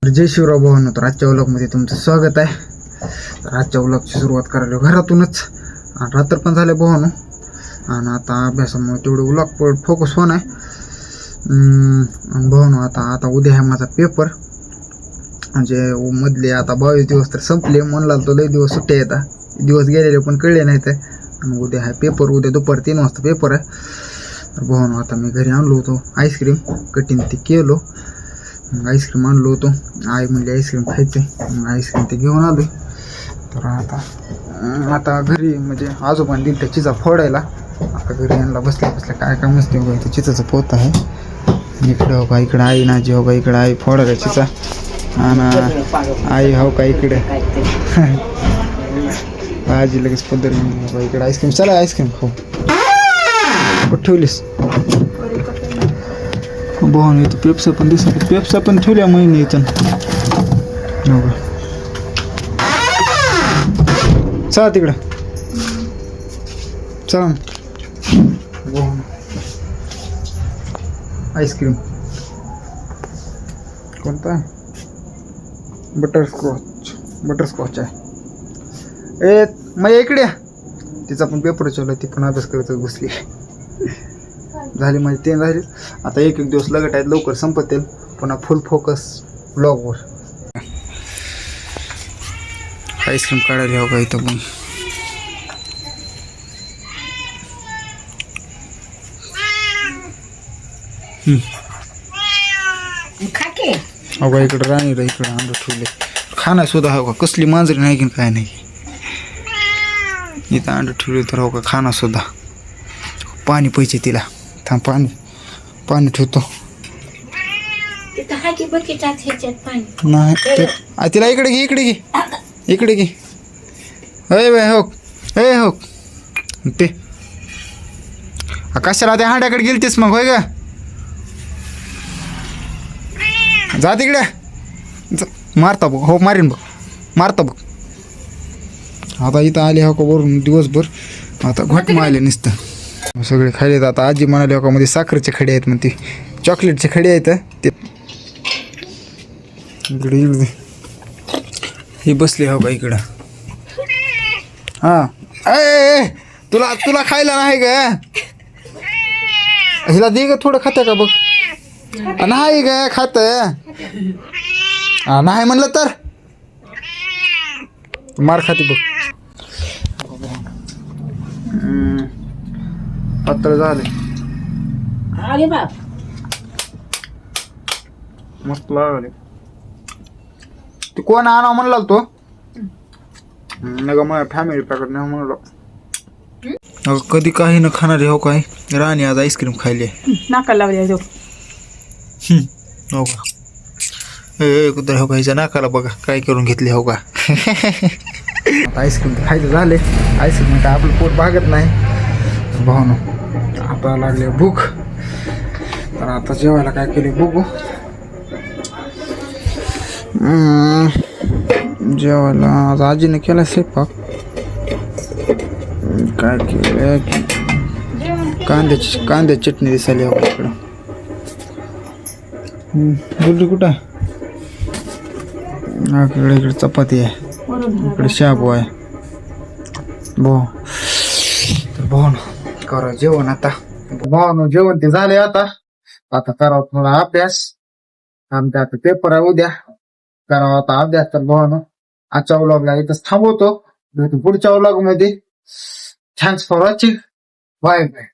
जय शिवराव भावांनो, तर आजच्या व्लॉगमध्ये तुमचं स्वागत आहे. तर आजच्या व्लॉगची सुरुवात करायला घरातूनच, आणि रात्र पण झाले भावांनो, आणि आता अभ्यासामुळे तेवढं व्लॉग फोकस होणार आहे. आणि भावांनो, आता उद्या आहे माझा पेपर, म्हणजे मधले आता 22 दिवस तर संपले. म्हणला तो लई दिवस सुट्ट्या येतात, दिवस गेलेले पण कळले नाहीत. आणि उद्या आहे पेपर, उद्या दुपार 3 वाजता पेपर आहे. तर भावांनो, आता मी घरी आणलो होतो आईस्क्रीम, कटिंग ते केलो, मग आईस्क्रीम आणलो होतो. आई म्हणली आईस्क्रीम खायचं, मग आईस्क्रीम ते घेऊन आलो. तर आता घरी म्हणजे आजोबांनी दिलं त्या चिचा फोडायला. आता घरी आणला बसल्या बसल्या काय काय मस्ती हो, इथं चिचाचं पोत आहे. इकडं हो का, इकडं आई नाजी हो का, इकडं आई फोडायला चिचा, आणि आई हो का इकडे आजी लगेच पद्धत हो का इकडे आईस्क्रीम. चला आईस्क्रीम खाऊ. कुठं ठेवलीस? बोन इथं पेप्सा पण दिसत, पेप्सा पण ठेवल्या महिने इथं. चला तिकडं, चला बोन आईस्क्रीम कोणता आहे? बटरस्कॉच आहे. ए मग इकडे तिचा पण पेपर चालू, ती पण अभ्यास करत बसली. झाली माझी 3 झाली. आता एक दिवस लगट आहेत, लवकर संपतील. पुन्हा फुल फोकस ब्लॉगवर. आईस्क्रीम काढायला हवं का इथं पण. अगं इकडं राणीला इकडं अंड ठेवले. खाना सुद्धा हो का, कसली मांजरी नाही की काय नाही. इथं अंड ठेवले तर हो का, खाना सुद्धा. पाणी पाहिजे तिला, थांब पाणी ठेवतो. नाही तिला इकडे घे. अय बाय हो ते कशाला त्या हांड्याकडे गेलतीस मग, होय का? जा तिकडे, मारता बघ. हो मारीन बघ, मारता बघ. आता इथं आले हो का वरून दिवसभर, आता घट मारले नुसतं सगळे खायलेत. आता आजी म्हणाले हो का, मध्ये साखरेचे खडे आहेत म्हणते, चॉकलेटचे खडे आहेत ते. इकडे हे बसले हो का इकडं. हां ए तुला खायला नाही का? हिला दे ग, थोडं खातं का बघ. नाही ग खात, नाही म्हणलं तर मार खाते बघ. पातळ झाले, मस्त लागले. ते कोण आणा म्हणला तो मग फॅमिली पॅकेट नाही म्हणलो. कधी काही न खाणारे हो काय, राणी आज आईस्क्रीम खायले नाका लावले. हो का कुत्र हो का, हिच्या नाकाला बघा काय करून घेतले हो का. आता आईस्क्रीम खायचं झाले. आईस्क्रीम काय आपलं पोट भागत नाही भावनो. आता लागले भूक, तर आता जेवायला काय केले बघू. जेवायला आज आजीने केला स्वयंपाक. काय केलं, कांद्याची चटणी दिसायली हो इकडं. बोलली कुठं आहे? इकडे चपाती आहे, इकडे शाबू आहे. भावनो करा जेवण. आता भावनो जेवण ते झाले. आता करावं थोडा अभ्यास. आमचा आता पेपर आहे उद्या, करावा आता अभ्यास. तर भावनो आजच्या व्लॉगला इथंच थांबवतो, पुढच्या व्लॉग मध्ये. Thanks for watching. Bye bye.